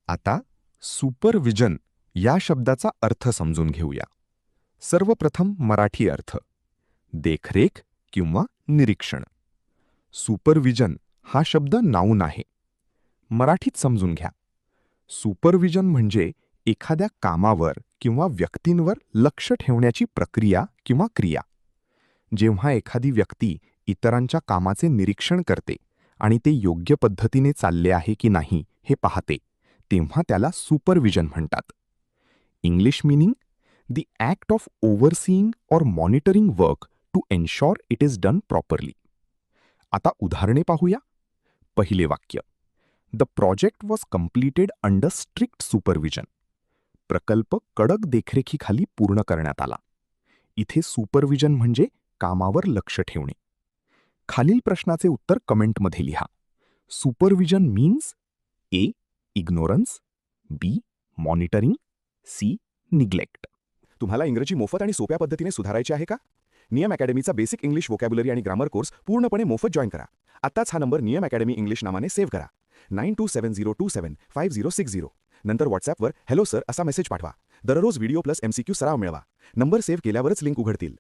आता सुपरविजन या शब्दाचा अर्थ समजून घेऊया. सर्वप्रथम मराठी अर्थ. देखरेख किंवा निरीक्षण. सुपरविजन हा शब्द नाऊन आहे. मराठीत समजून घ्या. सुपरविजन म्हणजे एखाद्या कामावर किंवा व्यक्तींवर लक्ष ठेवण्याची प्रक्रिया किंवा क्रिया. जेव्हा एखादी व्यक्ती इतरांच्या कामाचे निरीक्षण करते आणि ते योग्य पद्धतीने चालले आहे की नाही हे पाहते, तेव्हा त्याला सुपरविजन म्हणतात. English meaning: the act of overseeing or monitoring work to ensure it is done properly. आता उदाहरणे पाहूया. पहिले वाक्य: the project was completed under strict supervision. प्रकल्प कडक देखरेखीखाली पूर्ण करण्यात आला. इथे सुपरविजन म्हणजे कामावर लक्ष ठेवणे. खालील प्रश्नाचे उत्तर कमेंटमध्ये लिहा. Supervision means: A. Ignorance, B. Monitoring, C. Neglect. तुम्हाला इंग्रजी मोफत आणि सोप्या पद्धतीने सुधारायचे आहे का? नियम अकॅडमीचा बेसिक इंग्लिश व्होकॅब्युलरी आणि ग्रामर कोर्स पूर्णपणे मोफत जॉईन करा. आत्ताच हा नंबर नियम अकॅडमी इंग्लिश नावाने सेव्ह करा. 9270275060. नंतर व्हॉट्सॲपवर हॅलो सर असा मेसेज पाठवा. दररोज व्हिडिओ प्लस MCQ सराव मिळवा. नंबर सेव्ह केल्यावरच लिंक उघडतील.